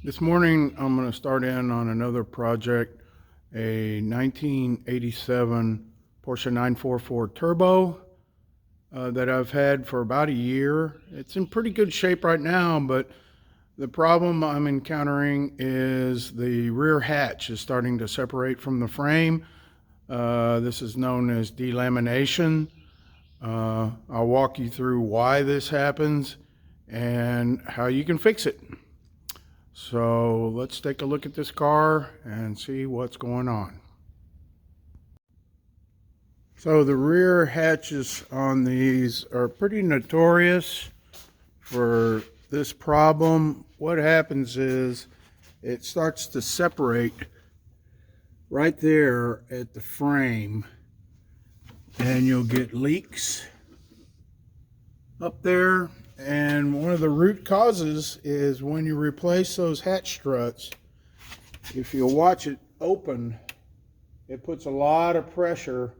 This morning I'm going to start in on another project, a 1987 Porsche 944 Turbo that I've had for about a year. It's in pretty good shape right now, but the problem I'm encountering is the rear hatch is starting to separate from the frame. This is known as delamination. I'll walk you through why this happens and how you can fix it. So let's take a look at this car and see what's going on. So the rear hatches on these are pretty notorious for this problem. What happens is it starts to separate right there at the frame, and you'll get leaks up there. And one of the root causes is when you replace those hatch struts, if you'll watch it open, it puts a lot of pressure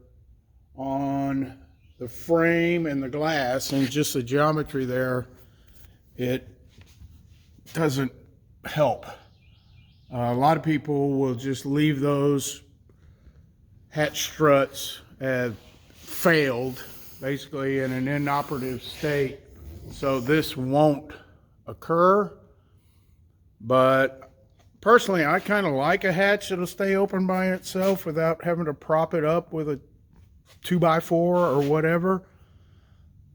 on the frame and the glass, and just the geometry there, it doesn't help. A lot of people will just leave those hatch struts as failed, basically in an inoperative state. So this won't occur, but personally I kind of like a hatch that'll stay open by itself without having to prop it up with a 2x4 or whatever.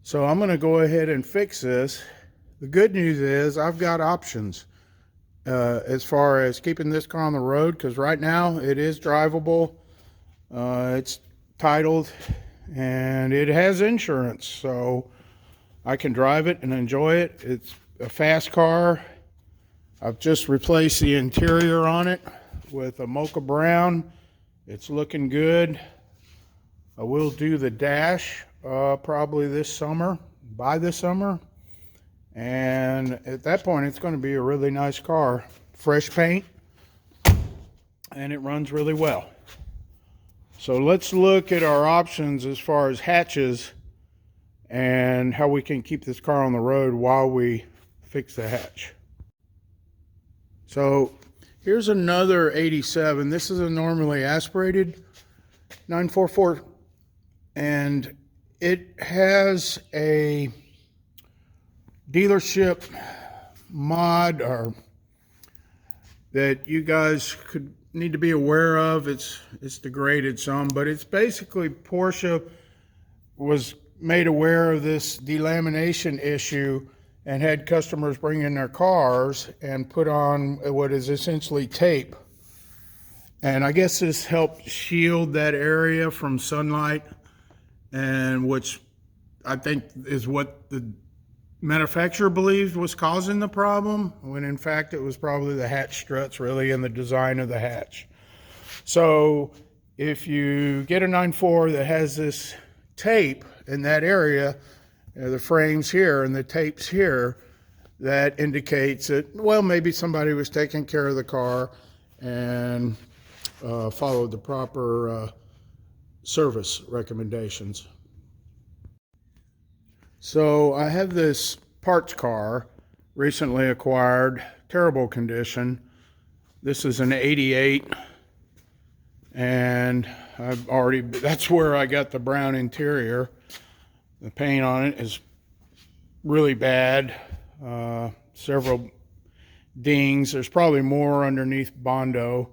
So I'm going to go ahead and fix this. The good news is I've got options as far as keeping this car on the road, because right now it is drivable. It's titled and it has insurance, so I can drive it and enjoy it. It's a fast car. I've just replaced the interior on it with a mocha brown. It's looking good. I will do the dash probably this summer, by this summer. And at that point, it's going to be a really nice car. Fresh paint, and it runs really well. So let's look at our options as far as hatches and how we can keep this car on the road while we fix the hatch. So here's another 87. This is a normally aspirated 944, and it has a dealership mod or that you guys could need to be aware of. It's degraded some, but it's basically Porsche was made aware of this delamination issue and had customers bring in their cars and put on what is essentially tape. And I guess this helped shield that area from sunlight, and which I think is what the manufacturer believed was causing the problem, when in fact it was probably the hatch struts really and the design of the hatch. So if you get a 9.4 that has this tape in that area, the frames here and the tapes here, that indicates that, well, maybe somebody was taking care of the car and followed the proper service recommendations. So I have this parts car recently acquired, terrible condition. This is an 88, and that's where I got the brown interior. The paint on it is really bad, several dings. There's probably more underneath Bondo,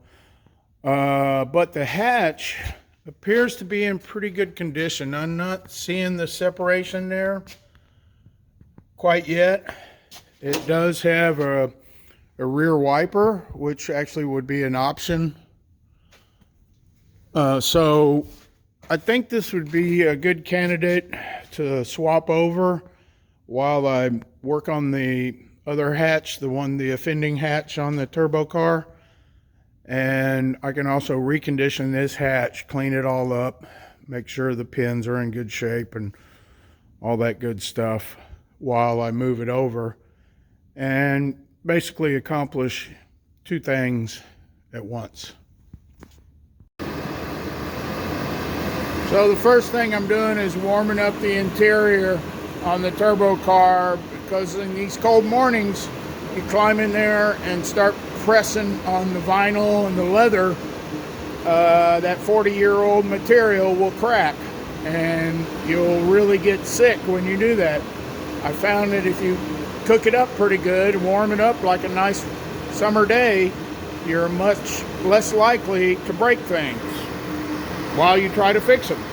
but the hatch appears to be in pretty good condition. I'm not seeing the separation there quite yet. It does have a rear wiper, which actually would be an option. So I think this would be a good candidate to swap over while I work on the other hatch, the offending hatch on the turbo car. And I can also recondition this hatch, clean it all up, make sure the pins are in good shape and all that good stuff while I move it over, and basically accomplish two things at once. So the first thing I'm doing is warming up the interior on the turbo car, because in these cold mornings you climb in there and start pressing on the vinyl and the leather, that 40-year-old material will crack, and you'll really get sick when you do that. I found that if you cook it up pretty good, warm it up like a nice summer day, you're much less likely to break things while you try to fix them.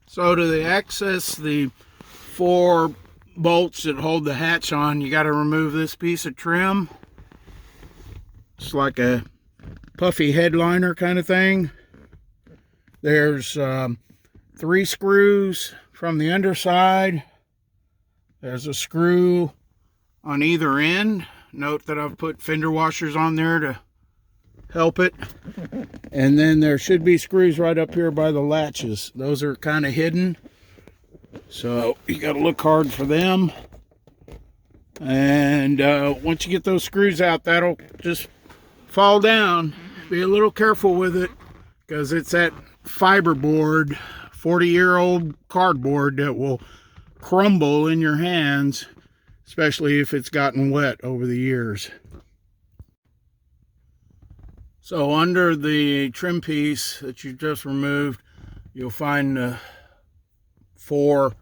So to access the 4 bolts that hold the hatch on, you got to remove this piece of trim. It's like a puffy headliner kind of thing. There's 3 screws from the underside. There's a screw on either end. Note that I've put fender washers on there to help it. And then there should be screws right up here by the latches. Those are kind of hidden, so you got to look hard for them. And once you get those screws out, that'll just fall down. Be a little careful with it, because it's that fiberboard, 40-year-old cardboard that will crumble in your hands, especially if it's gotten wet over the years. So under the trim piece that you just removed, you'll find 4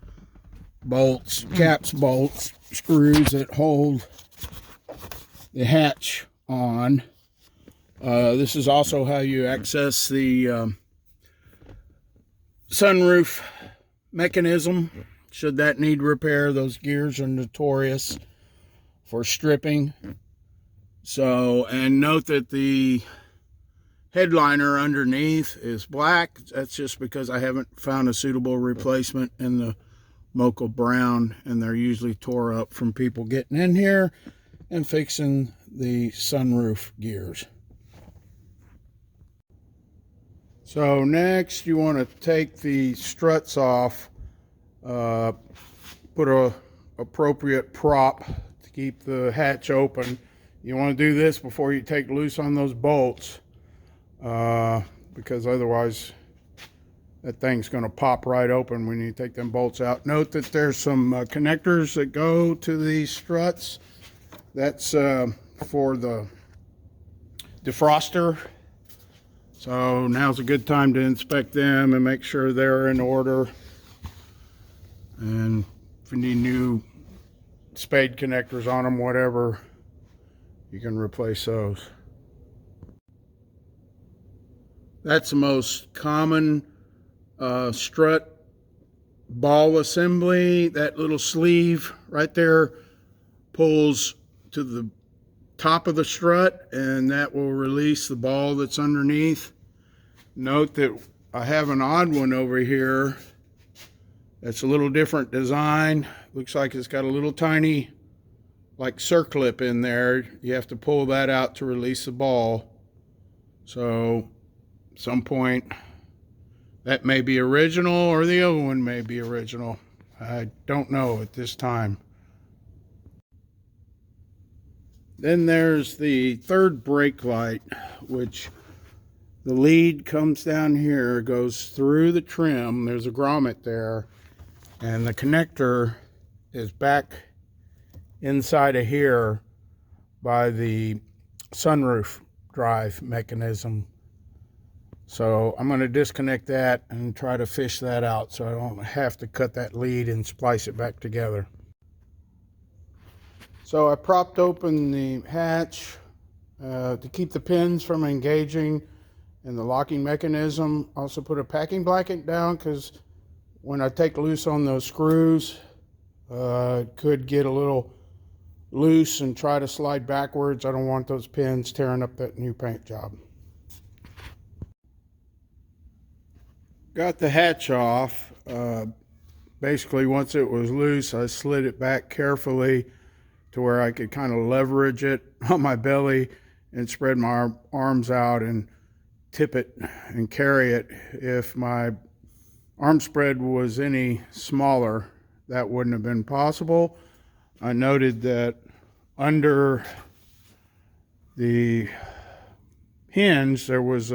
bolts, caps bolts, screws that hold the hatch on. This is also how you access the sunroof mechanism. Should that need repair, those gears are notorious for stripping. So, and note that the headliner underneath is black. That's just because I haven't found a suitable replacement in the mocha brown, and they're usually tore up from people getting in here and fixing the sunroof gears. So next you want to take the struts off, put a appropriate prop to keep the hatch open. You want to do this before you take loose on those bolts, because otherwise that thing's going to pop right open when you take them bolts out. Note that there's some connectors that go to these struts. That's for the defroster. So now's a good time to inspect them and make sure they're in order. And if you need new spade connectors on them, whatever, you can replace those. That's the most common strut ball assembly. That little sleeve right there pulls to the top of the strut, and that will release the ball that's underneath. Note that I have an odd one over here that's a little different design. Looks like it's got a little tiny like circlip in there. You have to pull that out to release the ball. So at some point that may be original, or the other one may be original. I don't know at this time. Then there's the third brake light, which the lead comes down here, goes through the trim. There's a grommet there, and the connector is back inside of here by the sunroof drive mechanism. So I'm going to disconnect that and try to fish that out so I don't have to cut that lead and splice it back together. So I propped open the hatch to keep the pins from engaging in the locking mechanism. Also put a packing blanket down, because when I take loose on those screws, it could get a little loose and try to slide backwards. I don't want those pins tearing up that new paint job. Got the hatch off. Basically, once it was loose, I slid it back carefully to where I could kind of leverage it on my belly and spread my arms out and tip it and carry it. If my arm spread was any smaller, that wouldn't have been possible. I noted that under the hinge there was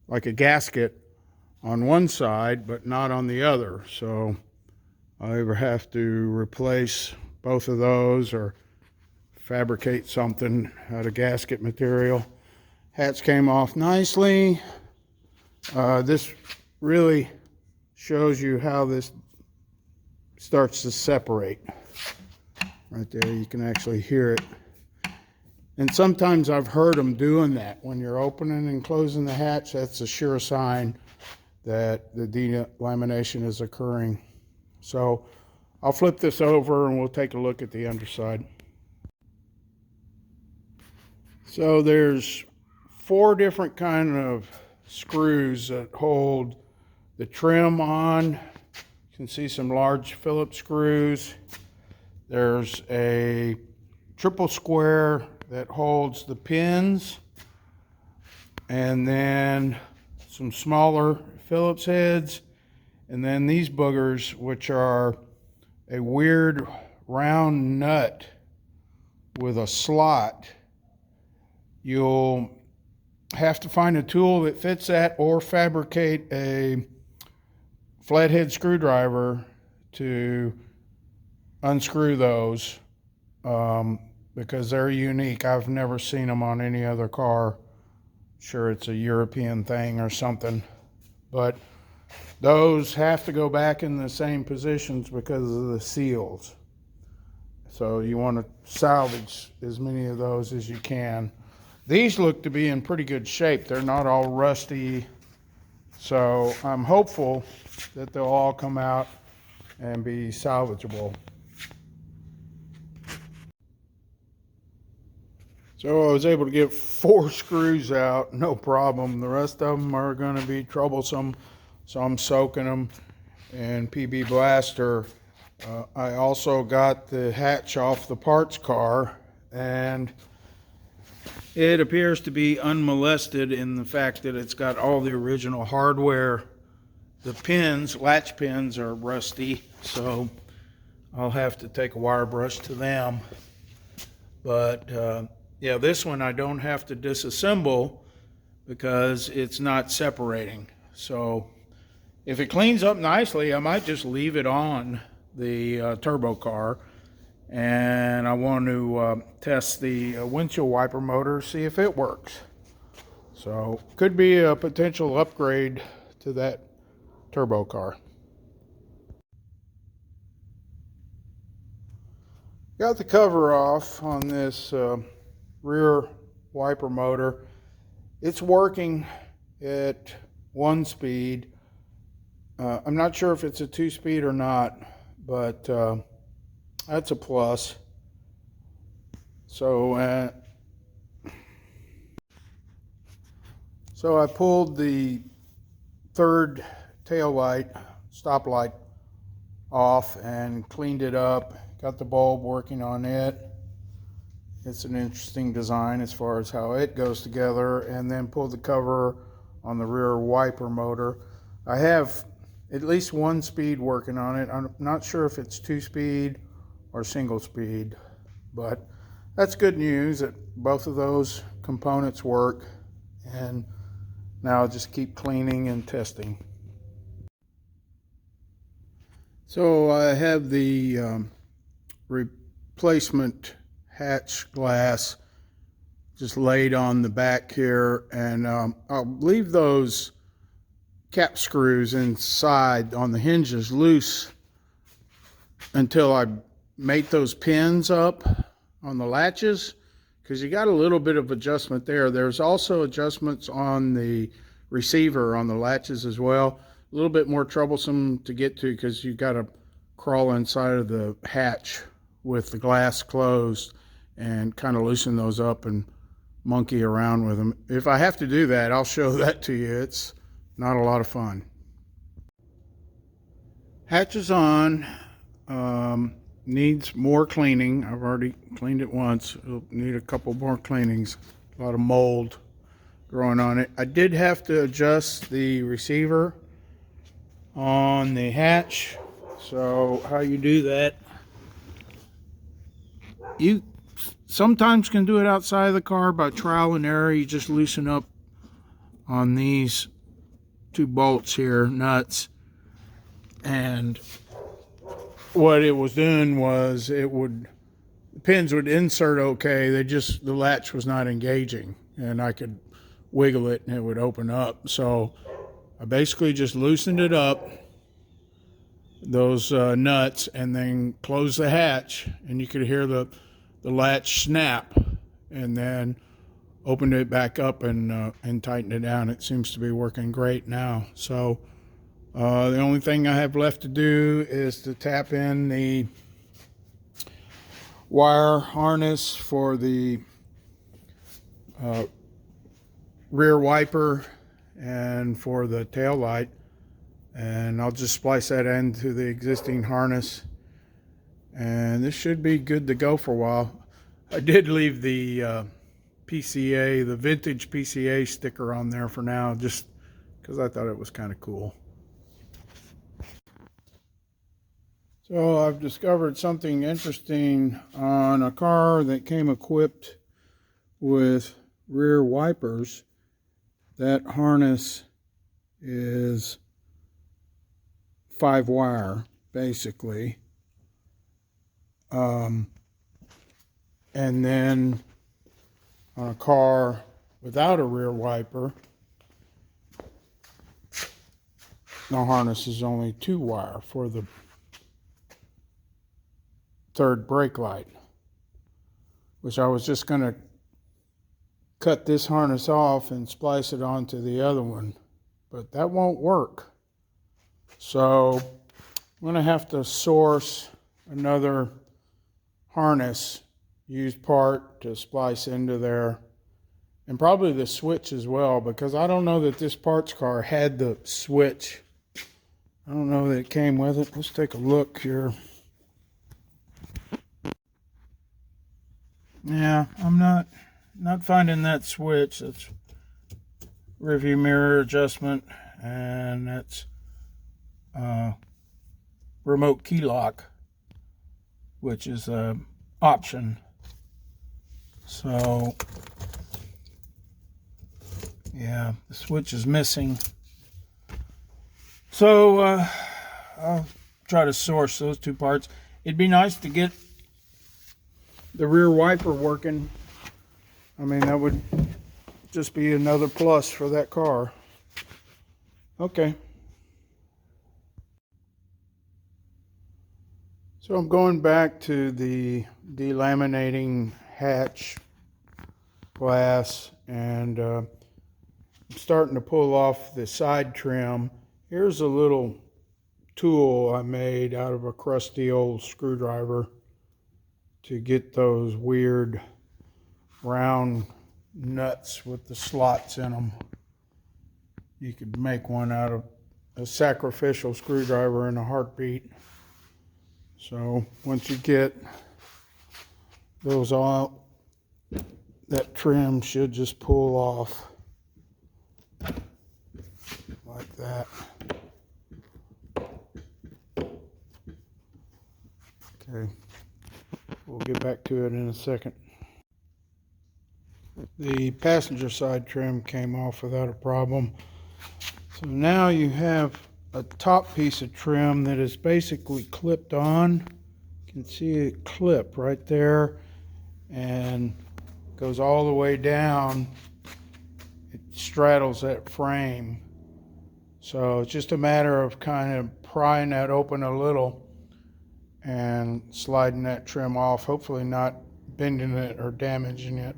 like a gasket on one side but not on the other, so I'll either have to replace both of those or fabricate something out of gasket material. Hatch came off nicely. This really shows you how this starts to separate. Right there, you can actually hear it. And sometimes I've heard them doing that. When you're opening and closing the hatch, that's a sure sign that the delamination is occurring. So I'll flip this over and we'll take a look at the underside. So there's 4 different kind of screws that hold the trim on. You can see some large Phillips screws. There's a triple square that holds the pins, and then some smaller Phillips heads, and then these boogers, which are a weird round nut with a slot. You'll have to find a tool that fits that or fabricate a flathead screwdriver to unscrew those, because they're unique. I've never seen them on any other car. Sure, it's a European thing or something, but those have to go back in the same positions because of the seals. So you want to salvage as many of those as you can. These look to be in pretty good shape. They're not all rusty, so I'm hopeful that they'll all come out and be salvageable. So I was able to get 4 screws out, no problem. The rest of them are going to be troublesome, so I'm soaking them in PB Blaster. I also got the hatch off the parts car, and it appears to be unmolested in the fact that it's got all the original hardware. The pins, latch pins, are rusty, so I'll have to take a wire brush to them. But yeah, this one I don't have to disassemble because it's not separating. So if it cleans up nicely, I might just leave it on the turbo car. And I want to test the windshield wiper motor, see if it works. So could be a potential upgrade to that turbo car. Got the cover off on this rear wiper motor. It's working at 1 speed. I'm not sure if it's a 2-speed or not, but that's a plus. So I pulled the 3rd tail light, stop light, off and cleaned it up. Got the bulb working on it. It's an interesting design as far as how it goes together, and then pulled the cover on the rear wiper motor. I have at least 1 speed working on it. I'm not sure if it's 2-speed or single speed, but that's good news that both of those components work, and now I'll just keep cleaning and testing. So I have the replacement hatch glass just laid on the back here, and I'll leave those cap screws inside on the hinges loose until I mate those pins up on the latches, because you got a little bit of adjustment there. There's also adjustments on the receiver on the latches as well. A little bit more troublesome to get to because you got to crawl inside of the hatch with the glass closed and kind of loosen those up and monkey around with them. If I have to do that, I'll show that to you. It's not a lot of fun. Hatch is on. Needs more cleaning. I've already cleaned it once. It'll need a couple more cleanings. A lot of mold growing on it. I did have to adjust the receiver on the hatch. So how you do that, you sometimes can do it outside of the car by trial and error. You just loosen up on these 2 bolts here, nuts, and what it was doing was it would the pins would insert okay. The latch was not engaging, and I could wiggle it and it would open up. So I basically just loosened it up, those nuts, and then closed the hatch, and you could hear the latch snap, and then opened it back up and tightened it down. It seems to be working great now. So the only thing I have left to do is to tap in the wire harness for the rear wiper and for the tail light, and I'll just splice that into the existing harness, and this should be good to go for a while. I did leave the PCA, the vintage PCA sticker on there for now, just because I thought it was kind of cool. So I've discovered something interesting on a car that came equipped with rear wipers. That harness is 5-wire, basically. And then on a car without a rear wiper, the harness is only 2-wire for the third brake light, which I was just going to cut this harness off and splice it onto the other one, but that won't work. So I'm going to have to source another harness, used part, to splice into there, and probably the switch as well, because I don't know that this parts car had the switch. I don't know that it came with it. Let's take a look here. Yeah, I'm not finding that switch. That's rearview mirror adjustment, and that's remote key lock, which is an option. So yeah, the switch is missing. So I'll try to source those two parts. It'd be nice to get the rear wiper working. I mean, that would just be another plus for that car. Okay. So I'm going back to the delaminating hatch glass, and I'm starting to pull off the side trim. Here's a little tool I made out of a crusty old screwdriver to get those weird round nuts with the slots in them. You could make one out of a sacrificial screwdriver in a heartbeat. So once you get those out, that trim should just pull off like that. Okay, we'll get back to it in a second. The passenger side trim came off without a problem. So now you have a top piece of trim that is basically clipped on. You can see it clip right there and goes all the way down. It straddles that frame. So it's just a matter of kind of prying that open a little and sliding that trim off, hopefully not bending it or damaging it.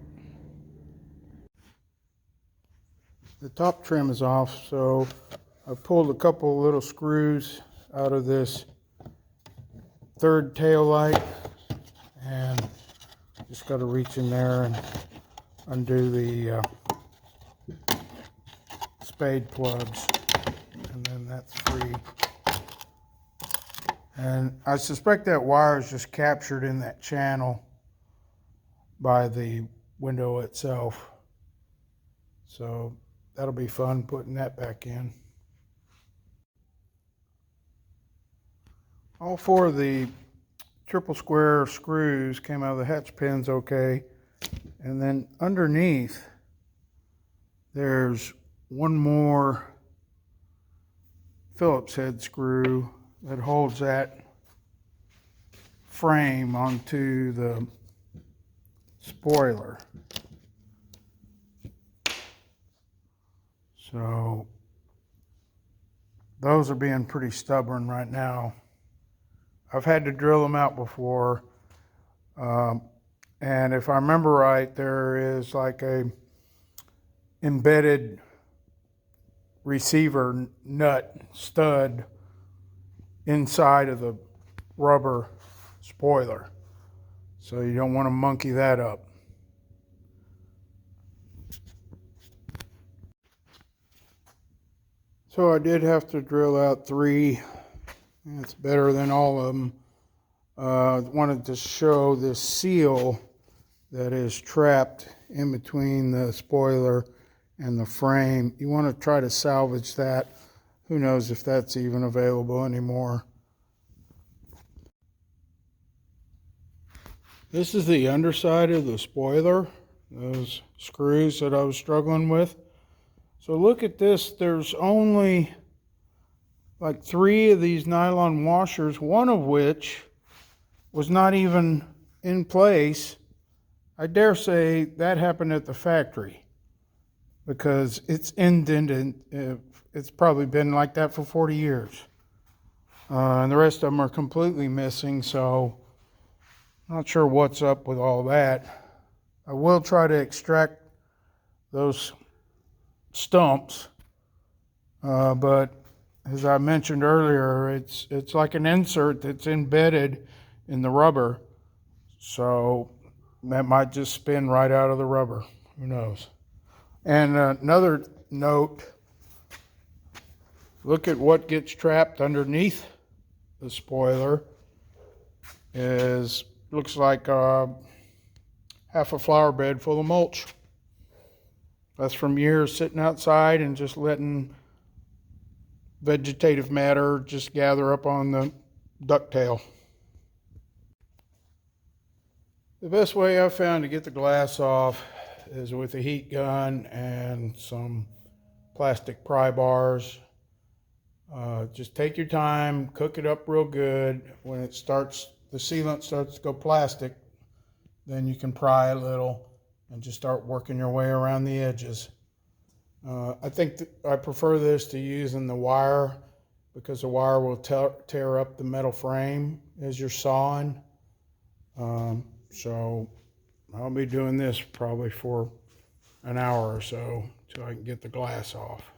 The top trim is off, so I pulled a couple little screws out of this third tail light, and just got to reach in there and undo the spade plugs, and then that's free. And I suspect that wire is just captured in that channel by the window itself. So that'll be fun putting that back in. All four of the triple square screws came out of the hatch pins okay. And then underneath, there's one more Phillips head screw that holds that frame onto the spoiler. So those are being pretty stubborn right now. I've had to drill them out before. And if I remember right, there is like a embedded receiver nut stud inside of the rubber spoiler. So you don't want to monkey that up. So I did have to drill out 3. It's better than all of them. Wanted to show this seal that is trapped in between the spoiler and the frame. You want to try to salvage that. Who knows if that's even available anymore. This is the underside of the spoiler, those screws that I was struggling with. So look at this, there's only like 3 of these nylon washers, one of which was not even in place. I dare say that happened at the factory because it's indented. It's probably been like that for 40 years. And the rest of them are completely missing, so not sure what's up with all that. I will try to extract those stumps, but as I mentioned earlier, it's like an insert that's embedded in the rubber, so that might just spin right out of the rubber. Who knows? And another note, look at what gets trapped underneath the spoiler. Looks like half a flower bed full of mulch. That's from years sitting outside and just letting vegetative matter just gather up on the ducktail. The best way I've found to get the glass off is with a heat gun and some plastic pry bars. Just take your time, cook it up real good. When it starts, the sealant starts to go plastic, then you can pry a little and just start working your way around the edges. I think I prefer this to using the wire because the wire will tear up the metal frame as you're sawing. So I'll be doing this probably for an hour or so until I can get the glass off.